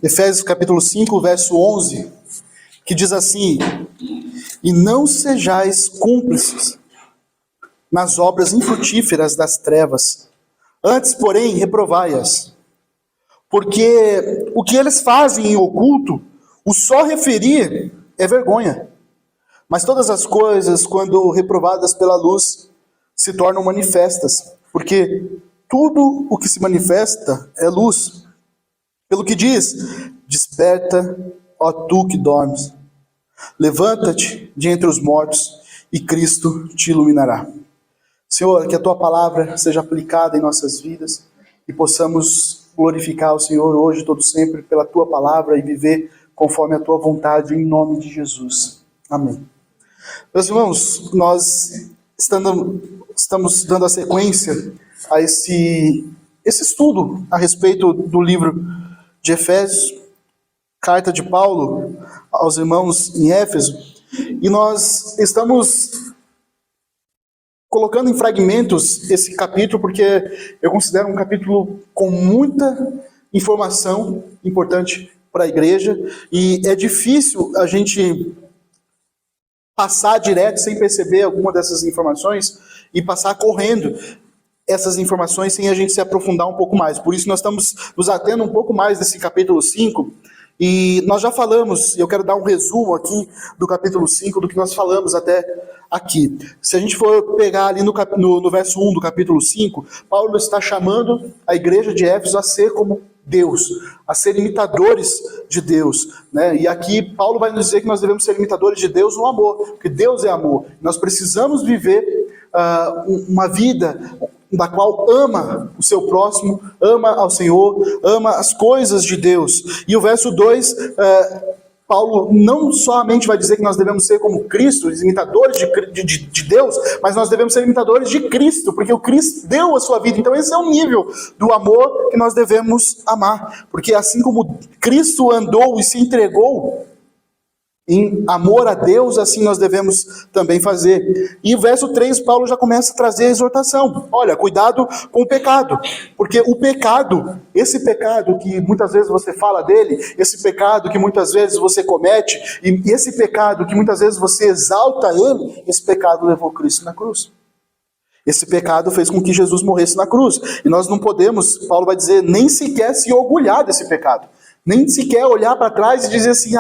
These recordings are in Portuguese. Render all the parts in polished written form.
Efésios capítulo 5, verso 11, que diz assim: e não sejais cúmplices nas obras infrutíferas das trevas, antes, porém, reprovai-as. Porque o que eles fazem em oculto, o só referir é vergonha. Mas todas as coisas, quando reprovadas pela luz, se tornam manifestas, porque tudo o que se manifesta é luz. Pelo que diz: desperta, ó tu que dormes, levanta-te de entre os mortos, e Cristo te iluminará. Senhor, que a tua palavra seja aplicada em nossas vidas, e possamos glorificar o Senhor hoje, todo sempre, pela tua palavra, e viver conforme a tua vontade, em nome de Jesus. Amém. Meus irmãos, nós estamos dando a sequência a esse estudo a respeito do livro de Efésios, carta de Paulo aos irmãos em Éfeso, e nós estamos colocando em fragmentos esse capítulo, porque eu considero um capítulo com muita informação importante para a igreja, e é difícil a gente passar direto sem perceber alguma dessas informações e passar correndo essas informações sem a gente se aprofundar um pouco mais. Por isso nós estamos nos atendo um pouco mais desse capítulo 5, e nós já falamos, e eu quero dar um resumo aqui do capítulo 5, do que nós falamos até aqui. Se a gente for pegar ali no verso 1 do capítulo 5, Paulo está chamando a igreja de Éfeso a ser como Deus, a ser imitadores de Deus, né? E aqui Paulo vai nos dizer que nós devemos ser imitadores de Deus no amor, porque Deus é amor. Nós precisamos viver uma vida da qual ama o seu próximo, ama ao Senhor, ama as coisas de Deus. E o verso 2, Paulo não somente vai dizer que nós devemos ser como Cristo, imitadores de Deus, mas nós devemos ser imitadores de Cristo, porque o Cristo deu a sua vida. Então esse é o nível do amor que nós devemos amar, porque assim como Cristo andou e se entregou em amor a Deus, assim nós devemos também fazer. E o verso 3, Paulo já começa a trazer a exortação. Olha, cuidado com o pecado, porque o pecado, esse pecado que muitas vezes você fala dele, esse pecado que muitas vezes você comete, e esse pecado que muitas vezes você exalta ele, esse pecado levou Cristo na cruz. Esse pecado fez com que Jesus morresse na cruz. E nós não podemos, Paulo vai dizer, nem sequer se orgulhar desse pecado. Nem sequer olhar para trás e dizer assim,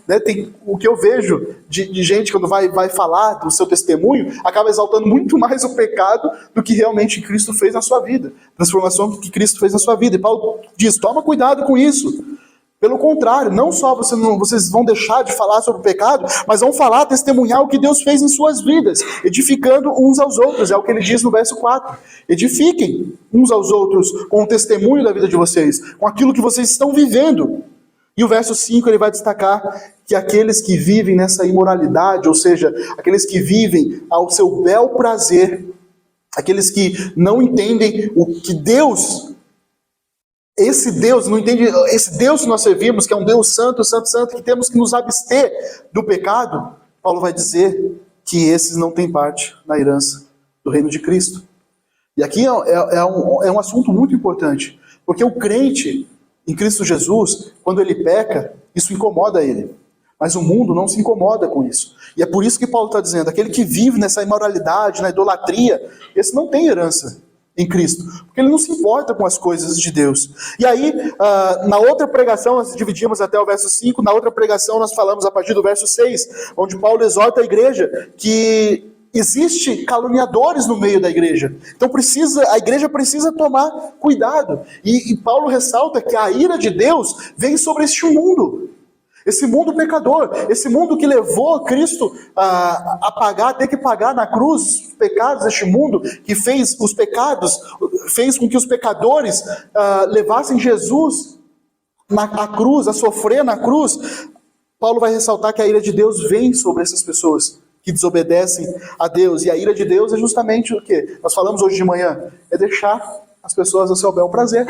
né, tem o que eu vejo de gente quando vai falar do seu testemunho, acaba exaltando muito mais o pecado do que realmente Cristo fez na sua vida, transformação que Cristo fez na sua vida. E Paulo diz, toma cuidado com isso. Pelo contrário, não só vocês vão deixar de falar sobre o pecado, mas vão falar, testemunhar o que Deus fez em suas vidas, edificando uns aos outros. É o que ele diz no verso 4. Edifiquem uns aos outros com o testemunho da vida de vocês, com aquilo que vocês estão vivendo. E o verso 5 ele vai destacar que aqueles que vivem nessa imoralidade, ou seja, aqueles que vivem ao seu bel prazer, aqueles que não entendem o que Deus... Esse Deus, não entende, esse Deus que nós servimos, que é um Deus santo, santo, santo, que temos que nos abster do pecado, Paulo vai dizer que esses não têm parte na herança do reino de Cristo. E aqui é um assunto muito importante, porque o crente em Cristo Jesus, quando ele peca, isso incomoda ele. Mas o mundo não se incomoda com isso. E é por isso que Paulo está dizendo, aquele que vive nessa imoralidade, na idolatria, esse não tem herança em Cristo, porque ele não se importa com as coisas de Deus. E aí, na outra pregação, nós dividimos até o verso 5, na outra pregação nós falamos a partir do verso 6, onde Paulo exorta a igreja que existe caluniadores no meio da igreja. Então a igreja precisa tomar cuidado. E Paulo ressalta que a ira de Deus vem sobre este mundo. Esse mundo pecador, esse mundo que levou Cristo a ter que pagar na cruz os pecados deste mundo, que fez com que os pecadores levassem Jesus na cruz, a sofrer na cruz. Paulo vai ressaltar que a ira de Deus vem sobre essas pessoas que desobedecem a Deus. E a ira de Deus é justamente o que nós falamos hoje de manhã, é deixar as pessoas ao seu bel prazer.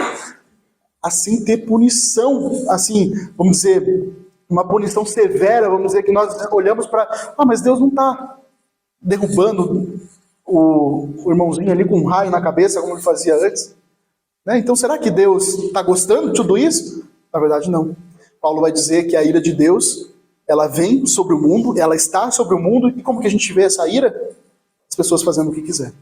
Assim ter punição, assim, vamos dizer, uma punição severa, vamos dizer, que nós olhamos para... mas Deus não está derrubando o irmãozinho ali com um raio na cabeça, como ele fazia antes. Né? Então, será que Deus está gostando de tudo isso? Na verdade, não. Paulo vai dizer que a ira de Deus, ela vem sobre o mundo, ela está sobre o mundo, e como que a gente vê essa ira? As pessoas fazendo o que quiser.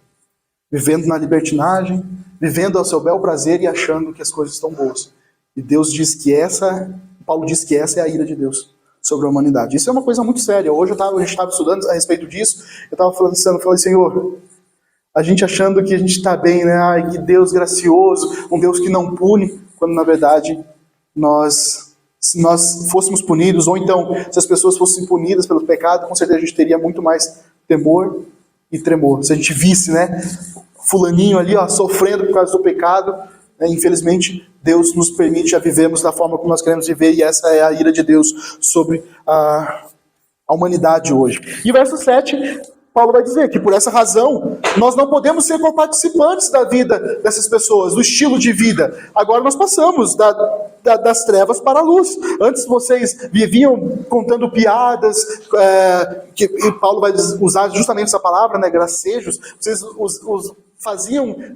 Vivendo na libertinagem, vivendo ao seu bel prazer e achando que as coisas estão boas. E Deus diz que Paulo diz que essa é a ira de Deus sobre a humanidade. Isso é uma coisa muito séria. Hoje a gente estava estudando a respeito disso, eu estava falei, Senhor, a gente achando que a gente está bem, né? Ai, que Deus gracioso, um Deus que não pune, quando na verdade se nós fôssemos punidos, ou então se as pessoas fossem punidas pelo pecado, com certeza a gente teria muito mais temor e tremor. Se a gente visse, né, fulaninho ali, ó, sofrendo por causa do pecado, né, infelizmente Deus nos permite a vivermos da forma como nós queremos viver, e essa é a ira de Deus sobre a humanidade hoje. E o verso 7, Paulo vai dizer que por essa razão nós não podemos ser coparticipantes da vida dessas pessoas, do estilo de vida. Agora nós passamos das trevas para a luz. Antes vocês viviam contando piadas, e Paulo vai usar justamente essa palavra, né, gracejos. Vocês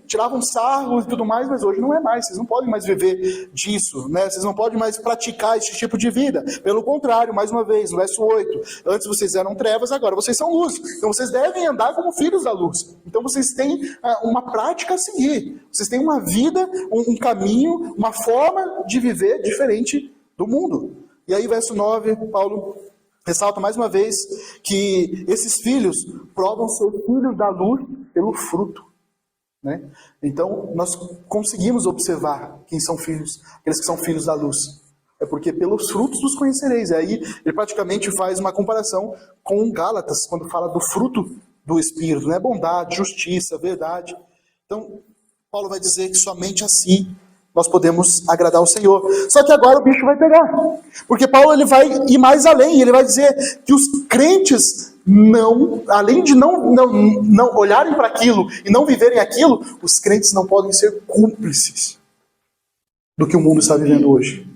tiravam sarro e tudo mais, mas hoje não é mais. Vocês não podem mais viver disso, né? Vocês não podem mais praticar esse tipo de vida. Pelo contrário, mais uma vez, no verso 8, antes vocês eram trevas, agora vocês são luz. Então vocês devem andar como filhos da luz. Então vocês têm uma prática a seguir. Vocês têm uma vida, um caminho, uma forma de viver diferente do mundo. E aí, verso 9, Paulo ressalta mais uma vez que esses filhos provam ser filhos da luz pelo fruto. Né? Então, nós conseguimos observar quem são filhos, aqueles que são filhos da luz. É porque pelos frutos os conhecereis. E aí, ele praticamente faz uma comparação com Gálatas, quando fala do fruto do Espírito, né? Bondade, justiça, verdade. Então, Paulo vai dizer que somente assim nós podemos agradar o Senhor. Só que agora o bicho vai pegar. Porque Paulo ele vai ir mais além, ele vai dizer que os crentes além de não olharem para aquilo e não viverem aquilo, os crentes não podem ser cúmplices do que o mundo está vivendo hoje.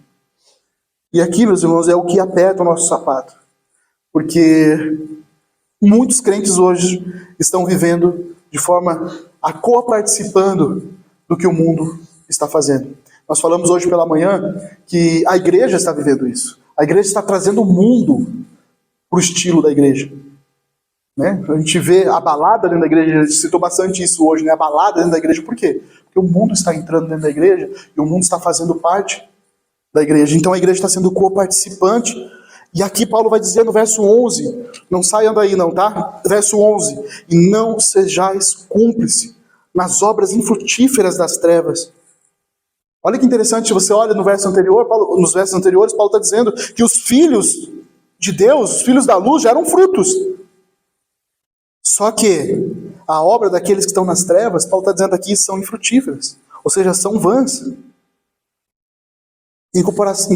E aqui, meus irmãos, é o que aperta o nosso sapato. Porque muitos crentes hoje estão vivendo de forma a coparticipando do que o mundo está fazendo. Nós falamos hoje pela manhã que a igreja está vivendo isso. A igreja está trazendo o mundo para o estilo da igreja. Né? A gente vê a balada dentro da igreja, a gente citou bastante isso hoje, né? A balada dentro da igreja, por quê? Porque o mundo está entrando dentro da igreja e o mundo está fazendo parte da igreja. Então a igreja está sendo coparticipante. E aqui Paulo vai dizer no verso 11, não saiam daí não, tá? Verso 11, e não sejais cúmplice nas obras infrutíferas das trevas. Olha que interessante, você olha no verso anterior, nos versos anteriores, Paulo está dizendo que os filhos de Deus, os filhos da luz, geram frutos. Só que a obra daqueles que estão nas trevas, Paulo está dizendo aqui, são infrutíferas, ou seja, são vãs. Em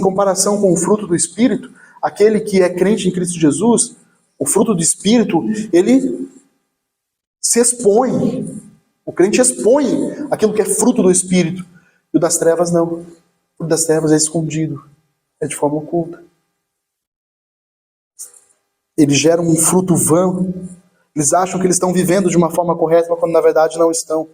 comparação com o fruto do Espírito, aquele que é crente em Cristo Jesus, o fruto do Espírito, ele se expõe. O crente expõe aquilo que é fruto do Espírito. E o das trevas não. O fruto das trevas é escondido, é de forma oculta. Eles geram um fruto vão. Eles acham que eles estão vivendo de uma forma correta, quando na verdade não estão.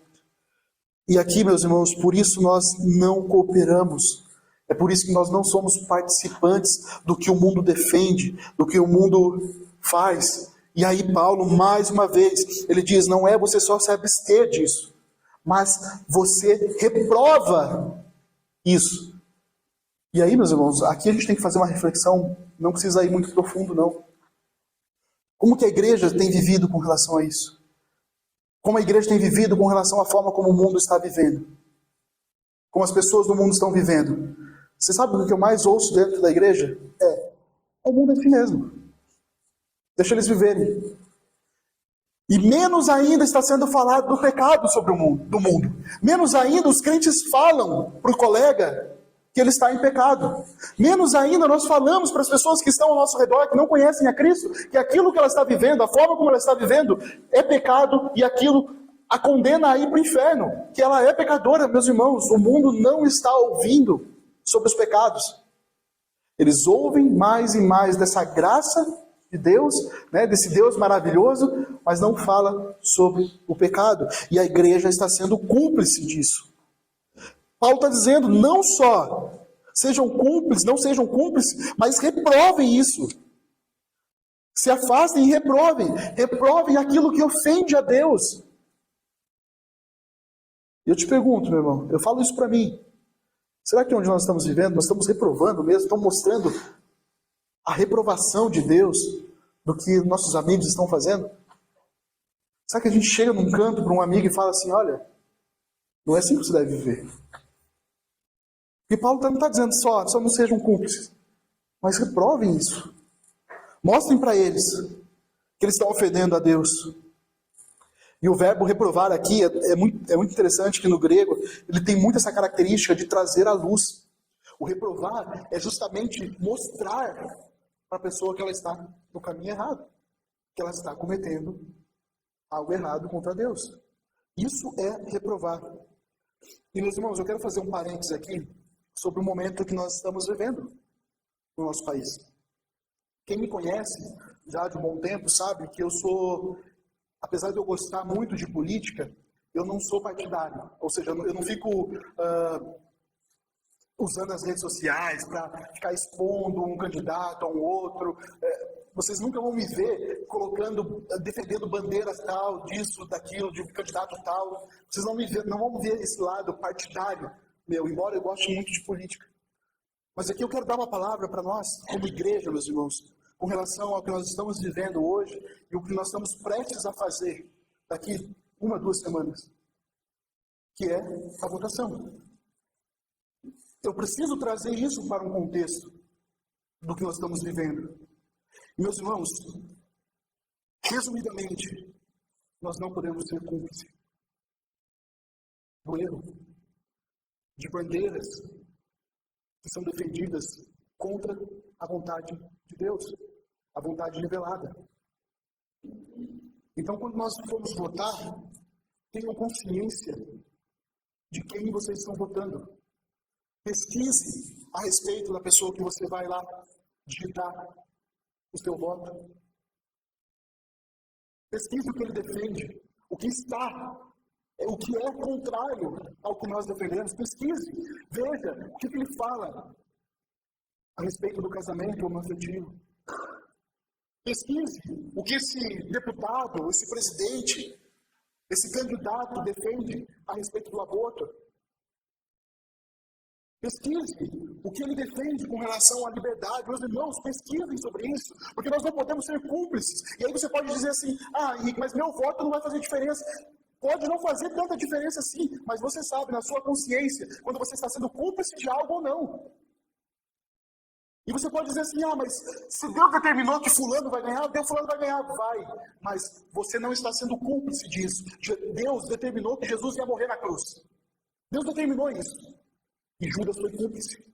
E aqui, meus irmãos, por isso nós não cooperamos. É por isso que nós não somos participantes do que o mundo defende, do que o mundo faz. E aí Paulo, mais uma vez, ele diz, não é você só se abster disso, mas você reprova isso. E aí, meus irmãos, aqui a gente tem que fazer uma reflexão, não precisa ir muito profundo, não. Como que a igreja tem vivido com relação a isso? Como a igreja tem vivido com relação à forma como o mundo está vivendo? Como as pessoas do mundo estão vivendo? Você sabe o que eu mais ouço dentro da igreja? O mundo é assim mesmo. Deixa eles viverem. E menos ainda está sendo falado do pecado sobre o mundo, do mundo. Menos ainda os crentes falam para o colega que ele está em pecado. Menos ainda nós falamos para as pessoas que estão ao nosso redor, que não conhecem a Cristo, que aquilo que ela está vivendo, a forma como ela está vivendo, é pecado e aquilo a condena a ir para o inferno. Que ela é pecadora, meus irmãos. O mundo não está ouvindo sobre os pecados. Eles ouvem mais e mais dessa graça de Deus, né, desse Deus maravilhoso, mas não fala sobre o pecado. E a igreja está sendo cúmplice disso. Paulo está dizendo, não só Sejam cúmplices, não sejam cúmplices, mas reprovem isso. Se afastem e reprovem. Reprovem aquilo que ofende a Deus. E eu te pergunto, meu irmão, eu falo isso para mim. Será que onde nós estamos vivendo, nós estamos reprovando mesmo? Estamos mostrando a reprovação de Deus do que nossos amigos estão fazendo? Será que a gente chega num canto para um amigo e fala assim, olha, não é assim que você deve viver? E Paulo não está dizendo só não sejam cúmplices, mas reprovem isso. Mostrem para eles que eles estão ofendendo a Deus. E o verbo reprovar aqui é muito interessante que no grego ele tem muito essa característica de trazer à luz. O reprovar é justamente mostrar para a pessoa que ela está no caminho errado, que ela está cometendo algo errado contra Deus. Isso é reprovar. E meus irmãos, eu quero fazer um parênteses aqui sobre o momento que nós estamos vivendo no nosso país. Quem me conhece já de um bom tempo sabe que eu sou, apesar de eu gostar muito de política, eu não sou partidário. Ou seja, eu não fico usando as redes sociais para ficar expondo um candidato a um outro. Vocês nunca vão me ver defendendo bandeiras tal, disso, daquilo, de um candidato tal. Vocês não vão ver esse lado partidário meu, embora eu goste muito de política. Mas aqui eu quero dar uma palavra para nós, como igreja, meus irmãos, com relação ao que nós estamos vivendo hoje e o que nós estamos prestes a fazer daqui 1, 2 semanas, que é a votação. Eu preciso trazer isso para um contexto do que nós estamos vivendo. E, meus irmãos, resumidamente, nós não podemos ser cúmplices do erro, de bandeiras que são defendidas contra a vontade de Deus, a vontade revelada. Então, quando nós formos votar, tenham consciência de quem vocês estão votando. Pesquise a respeito da pessoa que você vai lá digitar o seu voto. Pesquise o que ele defende, o que é contrário ao que nós defendemos. Pesquise, veja o que ele fala a respeito do casamento homoafetivo. Pesquise o que esse deputado, esse presidente, esse candidato defende a respeito do aborto. Pesquise o que ele defende com relação à liberdade. Meus irmãos, pesquisem sobre isso, porque nós não podemos ser cúmplices. E aí você pode dizer assim, Henrique, mas meu voto não vai fazer diferença. Pode não fazer tanta diferença assim, mas você sabe na sua consciência quando você está sendo cúmplice de algo ou não. E você pode dizer assim, mas se Deus determinou que fulano vai ganhar, Deus fulano vai ganhar, vai. Mas você não está sendo cúmplice disso. Deus determinou que Jesus ia morrer na cruz. Deus determinou isso. E Judas foi cúmplice.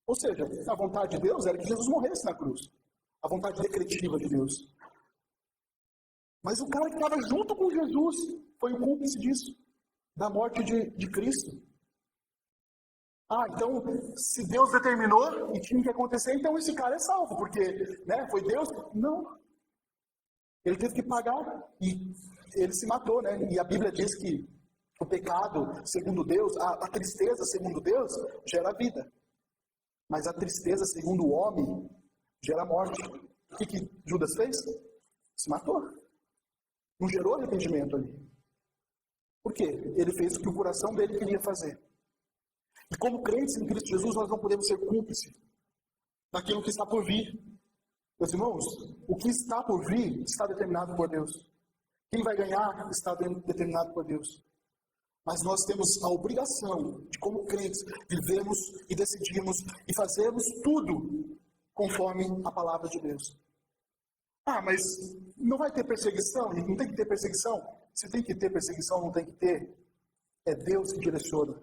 Ou seja, a vontade de Deus era que Jesus morresse na cruz. A vontade decretiva de Deus. Mas o cara que estava junto com Jesus foi o cúmplice disso. Da morte de Cristo. Então, se Deus determinou e tinha que acontecer, então esse cara é salvo, porque foi Deus? Não. Ele teve que pagar e ele se matou, E a Bíblia diz que o pecado, segundo Deus, a tristeza, segundo Deus, gera vida. Mas a tristeza, segundo o homem, gera morte. O que Judas fez? Se matou. Não gerou arrependimento ali. Por quê? Ele fez o que o coração dele queria fazer. E como crentes em Cristo Jesus, nós não podemos ser cúmplices daquilo que está por vir. Meus irmãos, o que está por vir está determinado por Deus. Quem vai ganhar está determinado por Deus. Mas nós temos a obrigação de, como crentes, vivermos e decidirmos e fazermos tudo conforme a palavra de Deus. Mas não vai ter perseguição? Não tem que ter perseguição? Se tem que ter perseguição, não tem que ter. É Deus que direciona.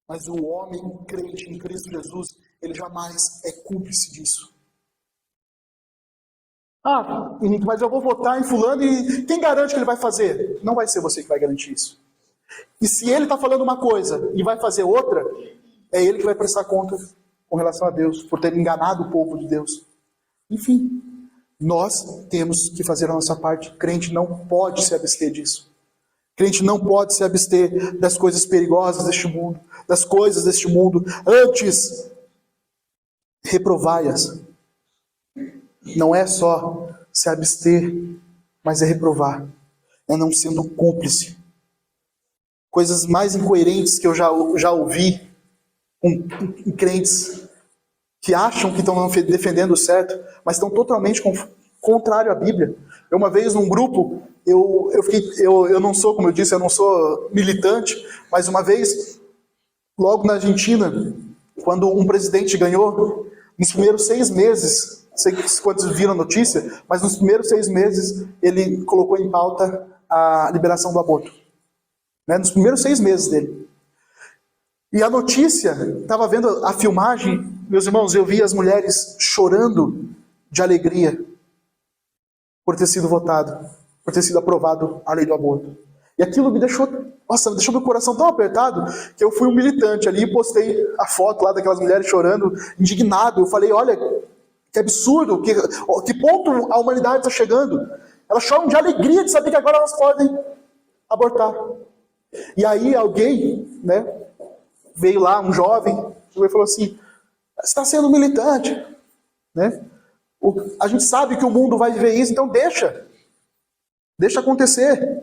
Mas o homem crente em Cristo Jesus, ele jamais é cúmplice disso. Henrique, mas eu vou votar em fulano e quem garante que ele vai fazer? Não vai ser você que vai garantir isso. E se ele está falando uma coisa e vai fazer outra, é ele que vai prestar conta com relação a Deus, por ter enganado o povo de Deus. Enfim, nós temos que fazer a nossa parte. Crente não pode se abster disso. Crente não pode se abster das coisas perigosas deste mundo, das coisas deste mundo. Antes, reprovai-as. Não é só se abster, mas é reprovar. É não sendo cúmplice. Coisas mais incoerentes que eu já ouvi em crentes que acham que estão defendendo o certo, mas estão totalmente contrário à Bíblia. Uma vez num grupo, eu não sou, como eu disse, eu não sou militante, mas uma vez, logo na Argentina, quando um presidente ganhou, nos primeiros 6 meses, não sei quantos viram a notícia, mas nos primeiros 6 meses ele colocou em pauta a liberação do aborto. Nos primeiros 6 meses dele. E a notícia, estava vendo a filmagem, meus irmãos, eu vi as mulheres chorando de alegria por ter sido votado, por ter sido aprovado a lei do aborto. E aquilo me deixou meu coração tão apertado, que eu fui um militante ali e postei a foto lá daquelas mulheres chorando, indignado. Eu falei, olha, que absurdo, que ponto a humanidade está chegando. Elas choram de alegria de saber que agora elas podem abortar. E aí alguém, veio lá, um jovem, e falou assim, você está sendo militante, a gente sabe que o mundo vai viver isso, então deixa acontecer,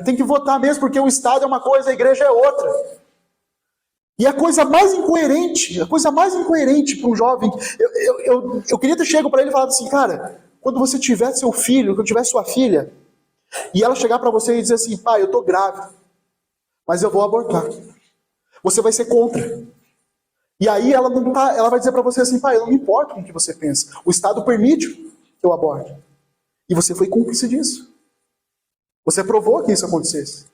tem que votar mesmo, porque o Estado é uma coisa, a igreja é outra. E a coisa mais incoerente para um jovem, eu queria ter chegado para ele e falado assim, cara, quando você tiver seu filho, quando tiver sua filha, e ela chegar para você e dizer assim, pai, eu estou grávida, mas eu vou abortar. Você vai ser contra. E aí ela vai dizer para você assim, pai, eu não me importo com o que você pensa. O Estado permite que eu aborte. E você foi cúmplice disso. Você provou que isso acontecesse.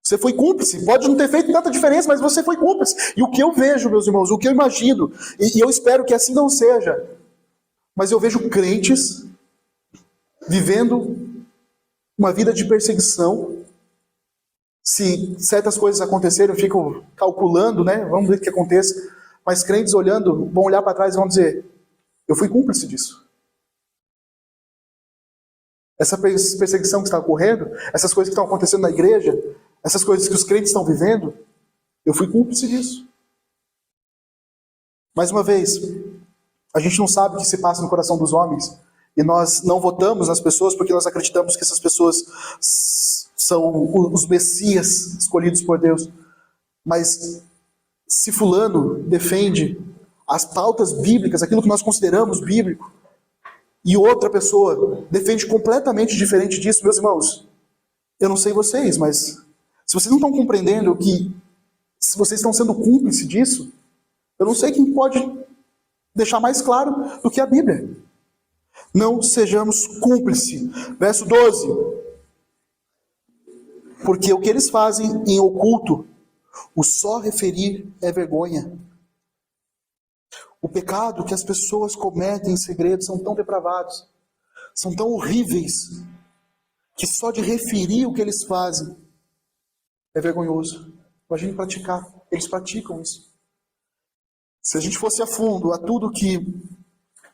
Você foi cúmplice. Pode não ter feito tanta diferença, mas você foi cúmplice. E o que eu vejo, meus irmãos, o que eu imagino, e eu espero que assim não seja, mas eu vejo crentes vivendo uma vida de perseguição. Se certas coisas acontecerem, eu fico calculando, vamos ver o que aconteça. Mas crentes olhando, vão olhar para trás e vão dizer, eu fui cúmplice disso. Essa perseguição que está ocorrendo, essas coisas que estão acontecendo na igreja, essas coisas que os crentes estão vivendo, eu fui cúmplice disso. Mais uma vez, a gente não sabe o que se passa no coração dos homens, e nós não votamos nas pessoas porque nós acreditamos que essas pessoas são os Messias escolhidos por Deus. Mas se fulano defende as pautas bíblicas, aquilo que nós consideramos bíblico, e outra pessoa defende completamente diferente disso, meus irmãos, eu não sei vocês, mas se vocês não estão compreendendo que se vocês estão sendo cúmplices disso, eu não sei quem pode deixar mais claro do que a Bíblia. Não sejamos cúmplices. Verso 12. Porque o que eles fazem em oculto, o só referir é vergonha. O pecado que as pessoas cometem em segredo são tão depravados, são tão horríveis, que só de referir o que eles fazem é vergonhoso. Imagine praticar. Eles praticam isso. Se a gente fosse a fundo a tudo que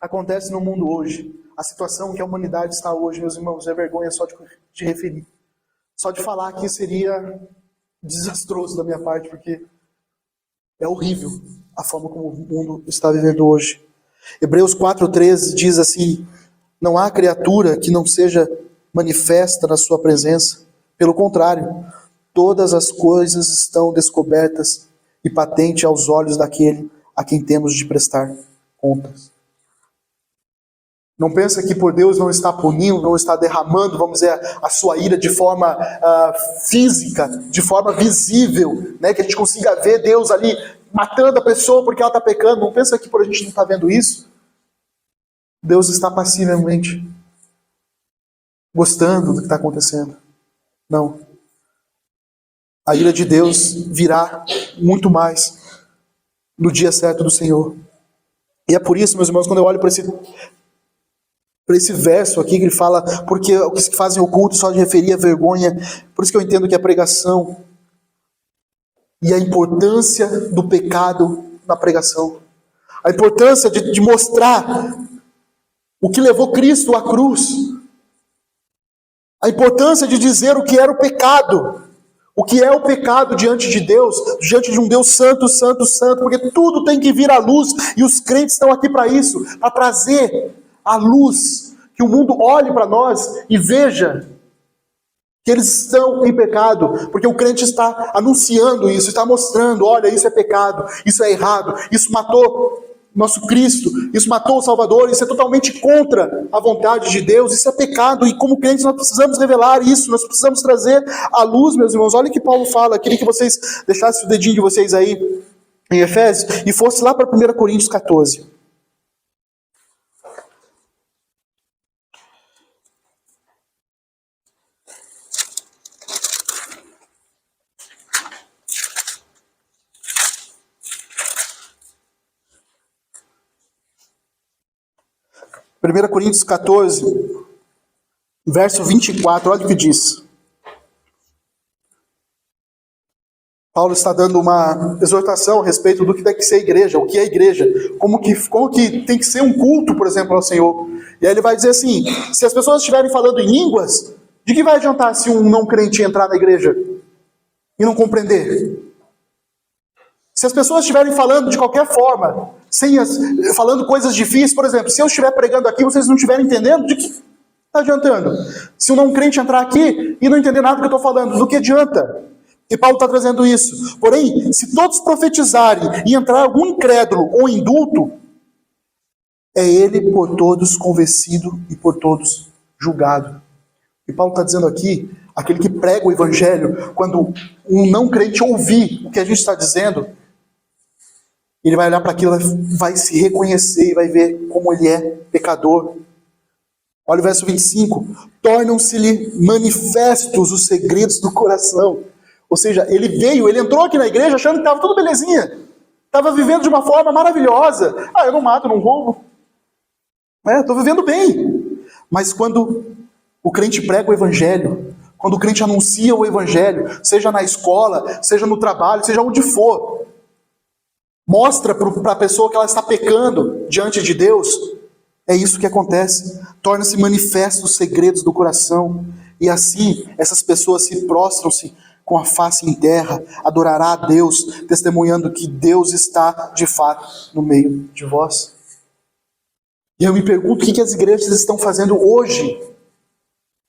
acontece no mundo hoje, a situação que a humanidade está hoje, meus irmãos, é vergonha só de referir. Só de falar aqui seria desastroso da minha parte, porque é horrível a forma como o mundo está vivendo hoje. Hebreus 4,13 diz assim, não há criatura que não seja manifesta na sua presença. Pelo contrário, todas as coisas estão descobertas e patentes aos olhos daquele a quem temos de prestar contas. Não pensa que por Deus não está punindo, não está derramando, vamos dizer, a sua ira de forma física, de forma visível, que a gente consiga ver Deus ali matando a pessoa porque ela está pecando. Não pensa que por a gente não está vendo isso? Deus está passivelmente gostando do que está acontecendo. Não. A ira de Deus virá muito mais no dia certo do Senhor. E é por isso, meus irmãos, quando eu olho para esse verso aqui que ele fala, porque os que fazem oculto só de referir a vergonha, por isso que eu entendo que a pregação e a importância do pecado na pregação, a importância de mostrar o que levou Cristo à cruz, A importância de dizer o que era o pecado. O que é o pecado diante de Deus, diante de um Deus santo, santo, santo, porque tudo tem que vir à luz, e os crentes estão aqui para isso, para trazer a luz, que o mundo olhe para nós e veja que eles estão em pecado, porque o crente está anunciando isso, está mostrando, olha, isso é pecado, isso é errado, isso matou nosso Cristo, isso matou o Salvador, isso é totalmente contra a vontade de Deus, isso é pecado, e como crentes nós precisamos revelar isso, nós precisamos trazer à luz, meus irmãos. Olha o que Paulo fala, queria que vocês deixassem o dedinho de vocês aí em Efésios, e fosse lá para 1 Coríntios 14. 1 Coríntios 14, verso 24, olha o que diz. Paulo está dando uma exortação a respeito do que tem que ser a igreja, o que é a igreja, como que tem que ser um culto, por exemplo, ao Senhor. E aí ele vai dizer assim, se as pessoas estiverem falando em línguas, de que vai adiantar se um não crente entrar na igreja e não compreender? Se as pessoas estiverem falando de qualquer forma, falando coisas difíceis, por exemplo, se eu estiver pregando aqui, vocês não estiverem entendendo, de que está adiantando? Se um não crente entrar aqui e não entender nada do que eu estou falando, do que adianta? E Paulo está trazendo isso. Porém, se todos profetizarem e entrar algum incrédulo ou indulto, é ele por todos convencido e por todos julgado. E Paulo está dizendo aqui, aquele que prega o evangelho, quando um não crente ouvir o que a gente está dizendo, ele vai olhar para aquilo, vai se reconhecer e vai ver como ele é pecador. Olha o verso 25. Tornam-se-lhe manifestos os segredos do coração. Ou seja, ele entrou aqui na igreja achando que estava tudo belezinha. Estava vivendo de uma forma maravilhosa. Ah, eu não mato, não roubo. Estou vivendo bem. Mas quando o crente prega o evangelho, quando o crente anuncia o evangelho, seja na escola, seja no trabalho, seja onde for, mostra para a pessoa que ela está pecando diante de Deus, é isso que acontece. Torna-se manifesto os segredos do coração. E assim, essas pessoas se prostram-se com a face em terra, adorará a Deus, testemunhando que Deus está, de fato, no meio de vós. E eu me pergunto o que as igrejas estão fazendo hoje.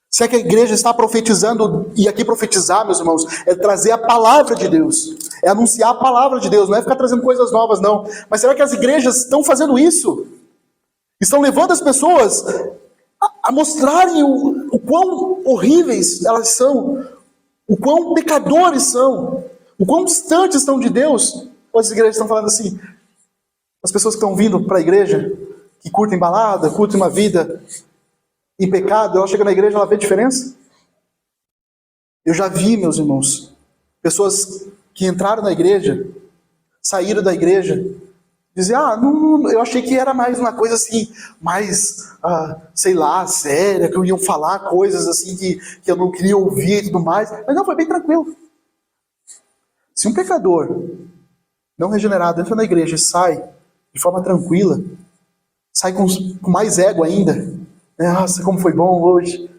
Se é que a igreja está profetizando, e aqui profetizar, meus irmãos, é trazer a palavra de Deus, é anunciar a palavra de Deus, não é ficar trazendo coisas novas, não. Mas será que as igrejas estão fazendo isso? Estão levando as pessoas a mostrarem o quão horríveis elas são, o quão pecadores são, o quão distantes estão de Deus? Ou as igrejas estão falando assim, as pessoas que estão vindo para a igreja, que curtem balada, curtem uma vida em pecado, ela chega na igreja e ela vê a diferença? Eu já vi, meus irmãos, pessoas que entraram na igreja, saíram da igreja, dizer, eu achei que era mais uma coisa assim, mais, sei lá, séria, que iam falar coisas assim que eu não queria ouvir e tudo mais. Mas não, foi bem tranquilo. Se um pecador não regenerado entra na igreja e sai de forma tranquila, sai com mais ego ainda, nossa, como foi bom hoje.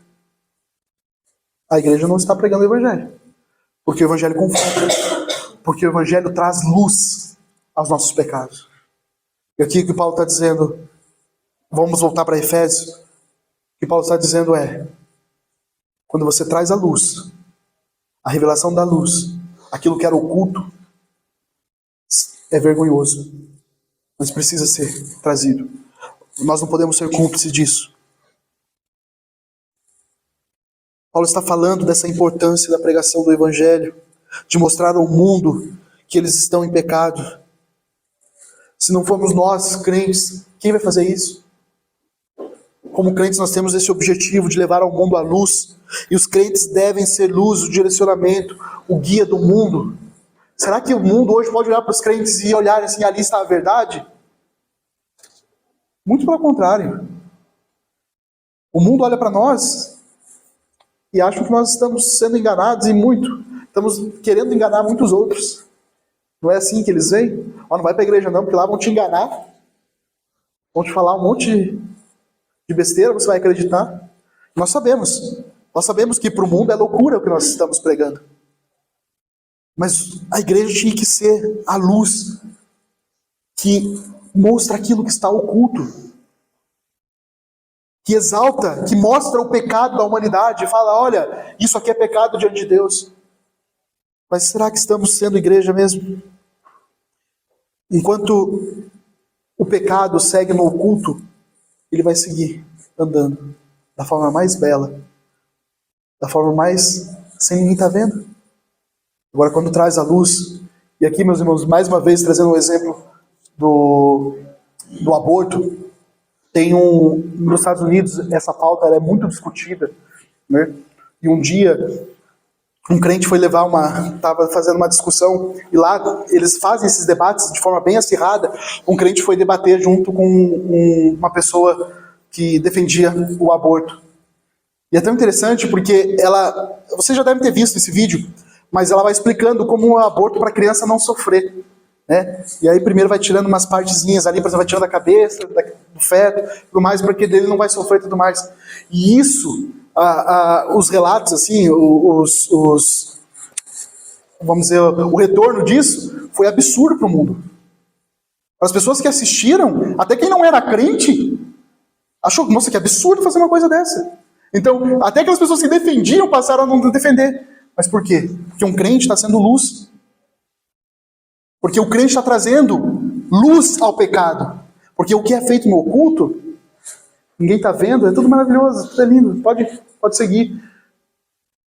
A igreja não está pregando o evangelho. Porque o evangelho confronta. Porque o evangelho traz luz aos nossos pecados. E aqui o que Paulo está dizendo, vamos voltar para Efésios, o que Paulo está dizendo é, quando você traz a luz, a revelação da luz, aquilo que era oculto, é vergonhoso, mas precisa ser trazido. Nós não podemos ser cúmplices disso. Paulo está falando dessa importância da pregação do evangelho, de mostrar ao mundo que eles estão em pecado. Se não formos nós, crentes, quem vai fazer isso? Como crentes nós temos esse objetivo de levar ao mundo a luz, e os crentes devem ser luz, o direcionamento, o guia do mundo. Será que o mundo hoje pode olhar para os crentes e olhar assim, ali está a verdade? Muito pelo contrário. O mundo olha para nós e acha que nós estamos sendo enganados, e muito. Estamos querendo enganar muitos outros. Não é assim que eles veem? Não vai para a igreja não, porque lá vão te enganar. Vão te falar um monte de besteira, você vai acreditar. Nós sabemos Nós sabemos que para o mundo é loucura o que nós estamos pregando. Mas a igreja tinha que ser a luz que mostra aquilo que está oculto, que exalta, que mostra o pecado da humanidade e fala, olha, isso aqui é pecado diante de Deus. Mas será que estamos sendo igreja mesmo? Enquanto o pecado segue no oculto, ele vai seguir andando da forma mais bela, da forma mais sem ninguém estar vendo. Agora, quando traz a luz, e aqui, meus irmãos, mais uma vez trazendo um exemplo do aborto, nos Estados Unidos, essa pauta ela é muito discutida, né? E um dia, um crente foi estava fazendo uma discussão, e lá eles fazem esses debates de forma bem acirrada. Um crente foi debater junto com uma pessoa que defendia o aborto. E é tão interessante porque você já deve ter visto esse vídeo, mas ela vai explicando como o aborto para a criança não sofrer, né? E aí primeiro vai tirando umas partezinhas ali, por exemplo, vai tirando a cabeça, do feto, tudo mais, porque dele não vai sofrer e tudo mais. E isso, os relatos, assim, vamos dizer, o retorno disso foi absurdo para o mundo. As pessoas que assistiram, até quem não era crente, achou, nossa, que absurdo fazer uma coisa dessa. Então, até aquelas pessoas que defendiam passaram a não defender. Mas por quê? Porque um crente está sendo luz. Porque o crente está trazendo luz ao pecado. Porque o que é feito no oculto, ninguém está vendo, é tudo maravilhoso, tudo é lindo, pode seguir.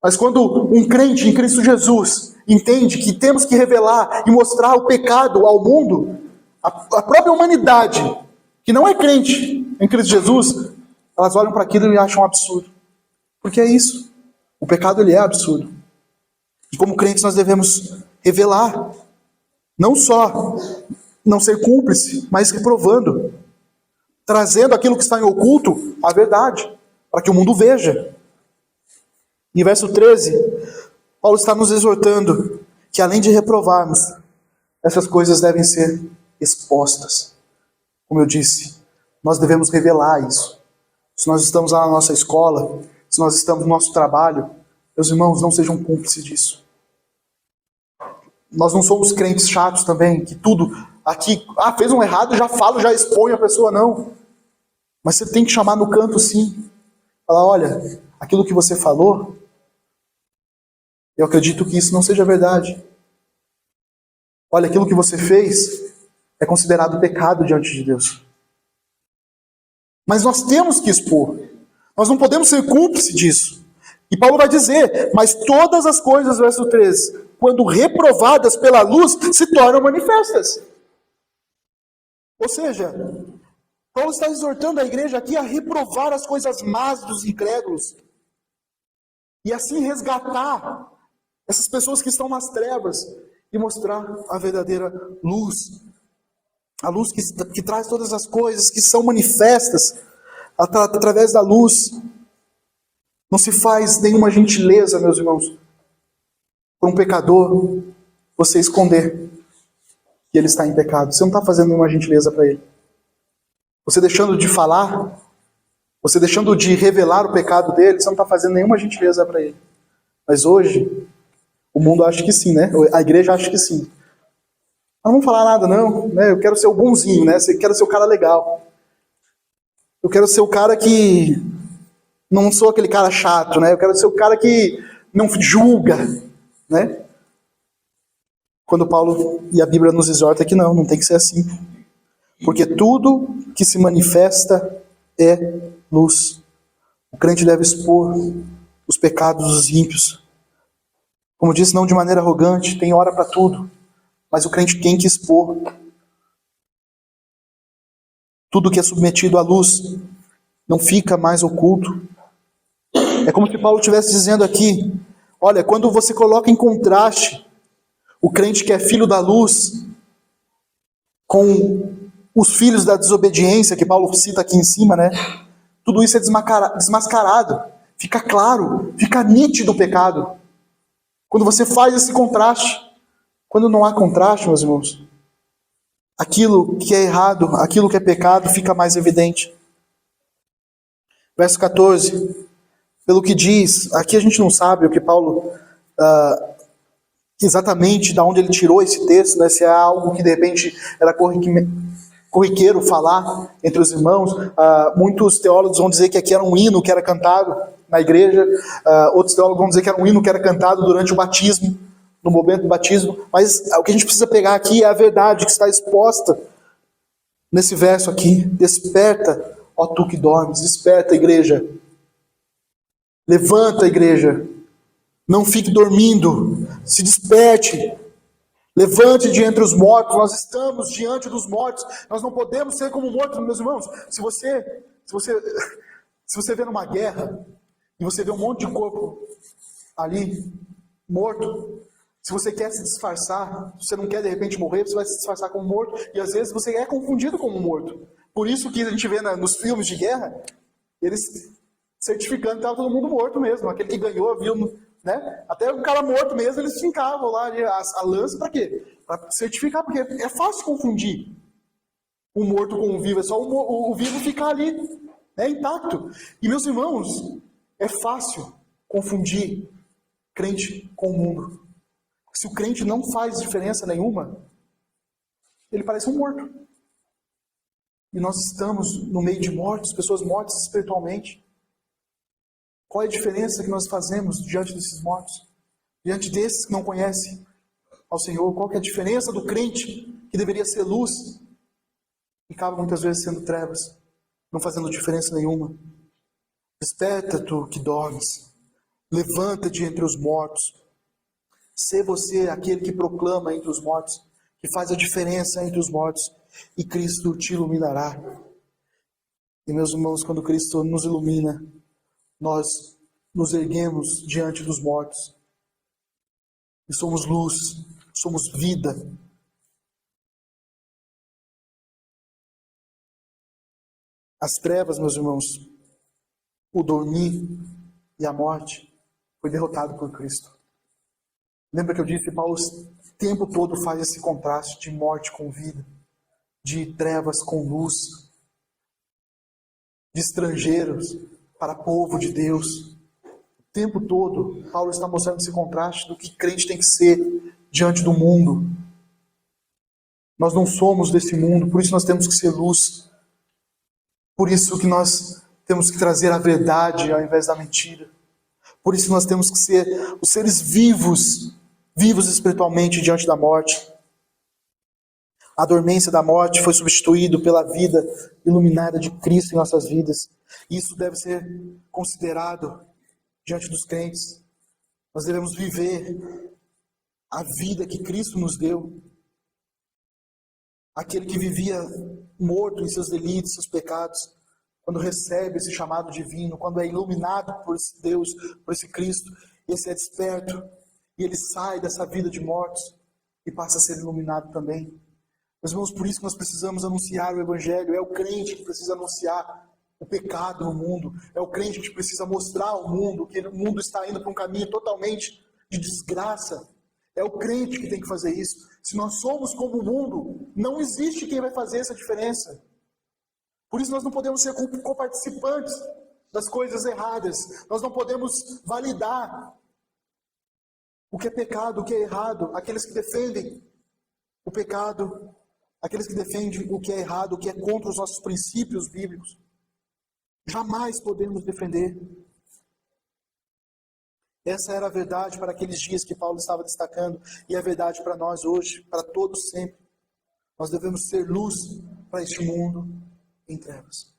Mas quando um crente em Cristo Jesus entende que temos que revelar e mostrar o pecado ao mundo, a própria humanidade, que não é crente em Cristo Jesus, elas olham para aquilo e acham um absurdo. Porque é isso. O pecado ele é absurdo. E como crentes nós devemos revelar. Não só não ser cúmplice, mas reprovando. Trazendo aquilo que está em oculto, a verdade. Para que o mundo veja. Em verso 13, Paulo está nos exortando que além de reprovarmos, essas coisas devem ser expostas. Como eu disse, nós devemos revelar isso. Se nós estamos lá na nossa escola, se nós estamos no nosso trabalho, meus irmãos, não sejam cúmplices disso. Nós não somos crentes chatos também, que tudo aqui, fez um errado, já falo, já expõe a pessoa, não. Mas você tem que chamar no canto sim. Falar, olha, aquilo que você falou, eu acredito que isso não seja verdade. Olha, aquilo que você fez é considerado pecado diante de Deus. Mas nós temos que expor. Nós não podemos ser cúmplices disso. E Paulo vai dizer, mas todas as coisas, verso 13, quando reprovadas pela luz, se tornam manifestas. Ou seja, Paulo está exortando a igreja aqui a reprovar as coisas más dos incrédulos. E assim resgatar essas pessoas que estão nas trevas e mostrar a verdadeira luz. A luz que traz todas as coisas que são manifestas através da luz. Não se faz nenhuma gentileza, meus irmãos, para um pecador você esconder que ele está em pecado. Você não está fazendo nenhuma gentileza para ele. Você deixando de falar, você deixando de revelar o pecado dele, você não está fazendo nenhuma gentileza para ele. Mas hoje, o mundo acha que sim, né? A igreja acha que sim. Não vamos falar nada não, né? Eu quero ser o bonzinho, né? Eu quero ser o cara legal. Eu quero ser o cara que não sou aquele cara chato, né? Eu quero ser o cara que não julga, né? Quando Paulo e a Bíblia nos exorta que não tem que ser assim. Porque tudo que se manifesta é luz. O crente deve expor os pecados dos ímpios. Como disse, não de maneira arrogante, tem hora para tudo. Mas o crente tem que expor. Tudo que é submetido à luz não fica mais oculto. É como se Paulo estivesse dizendo aqui, olha, quando você coloca em contraste o crente que é filho da luz com os filhos da desobediência, que Paulo cita aqui em cima, né? Tudo isso é desmascarado. Fica claro, fica nítido o pecado. Quando você faz esse contraste. Quando não há contraste, meus irmãos, aquilo que é errado, aquilo que é pecado, fica mais evidente. Verso 14. Pelo que diz, aqui a gente não sabe o que Paulo, exatamente de onde ele tirou esse texto, né? Se é algo que de repente era corriqueiro falar entre os irmãos. Muitos teólogos vão dizer que aqui era um hino que era cantado na igreja, outros teólogos vão dizer que era um hino que era cantado durante o batismo, no momento do batismo, mas o que a gente precisa pegar aqui é a verdade que está exposta nesse verso aqui. Desperta, ó tu que dormes, desperta, igreja. Levanta, igreja. Não fique dormindo. Se desperte. Levante de entre os mortos. Nós estamos diante dos mortos. Nós não podemos ser como mortos, meus irmãos. Se você vê numa guerra e você vê um monte de corpo ali morto, se você quer se disfarçar, se você não quer de repente morrer, você vai se disfarçar como morto, e às vezes você é confundido como morto. Por isso que a gente vê nos filmes de guerra, eles certificando que estava todo mundo morto mesmo. Aquele que ganhou, viu, né? Até o cara morto mesmo, eles fincavam lá a lança para quê? Para certificar, porque é fácil confundir o morto com o vivo, é só o vivo ficar ali, né, intacto. E meus irmãos, é fácil confundir crente com o mundo. Se o crente não faz diferença nenhuma, ele parece um morto. E nós estamos no meio de mortos, pessoas mortas espiritualmente. Qual é a diferença que nós fazemos diante desses mortos? Diante desses que não conhecem ao Senhor? Qual que é a diferença do crente que deveria ser luz e acaba muitas vezes sendo trevas, não fazendo diferença nenhuma? Desperta, tu que dormes. Levanta-te entre os mortos. Sê você aquele que proclama entre os mortos, que faz a diferença entre os mortos, e Cristo te iluminará. E meus irmãos, quando Cristo nos ilumina, nós nos erguemos diante dos mortos. E somos luz, somos vida. As trevas, meus irmãos, o dormir e a morte, foi derrotado por Cristo. Lembra que eu disse que Paulo o tempo todo faz esse contraste de morte com vida, de trevas com luz, de estrangeiros para povo de Deus. O tempo todo, Paulo está mostrando esse contraste do que crente tem que ser diante do mundo. Nós não somos desse mundo, por isso nós temos que ser luz. Por isso que nós temos que trazer a verdade ao invés da mentira. Por isso nós temos que ser os seres vivos espiritualmente diante da morte. A dormência da morte foi substituído pela vida iluminada de Cristo em nossas vidas. Isso deve ser considerado diante dos crentes. Nós devemos viver a vida que Cristo nos deu. Aquele que vivia morto em seus delitos, seus pecados, quando recebe esse chamado divino, quando é iluminado por esse Deus, por esse Cristo, esse é desperto, e ele sai dessa vida de mortos e passa a ser iluminado também. Meus irmãos, por isso que nós precisamos anunciar o Evangelho. É o crente que precisa anunciar o pecado no mundo. É o crente que precisa mostrar ao mundo que o mundo está indo para um caminho totalmente de desgraça. É o crente que tem que fazer isso. Se nós somos como o mundo, não existe quem vai fazer essa diferença. Por isso nós não podemos ser coparticipantes das coisas erradas. Nós não podemos validar o que é pecado, o que é errado. Aqueles que defendem o pecado, aqueles que defendem o que é errado, o que é contra os nossos princípios bíblicos. Jamais podemos defender. Essa era a verdade para aqueles dias que Paulo estava destacando, e é a verdade para nós hoje, para todos sempre. Nós devemos ser luz para este mundo em trevas.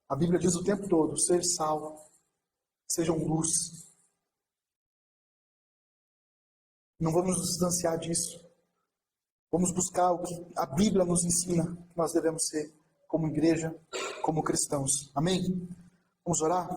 A Bíblia diz o tempo todo, ser sal, sejam luz. Não vamos nos distanciar disso. Vamos buscar o que a Bíblia nos ensina que nós devemos ser como igreja, como cristãos. Amém? Vamos orar?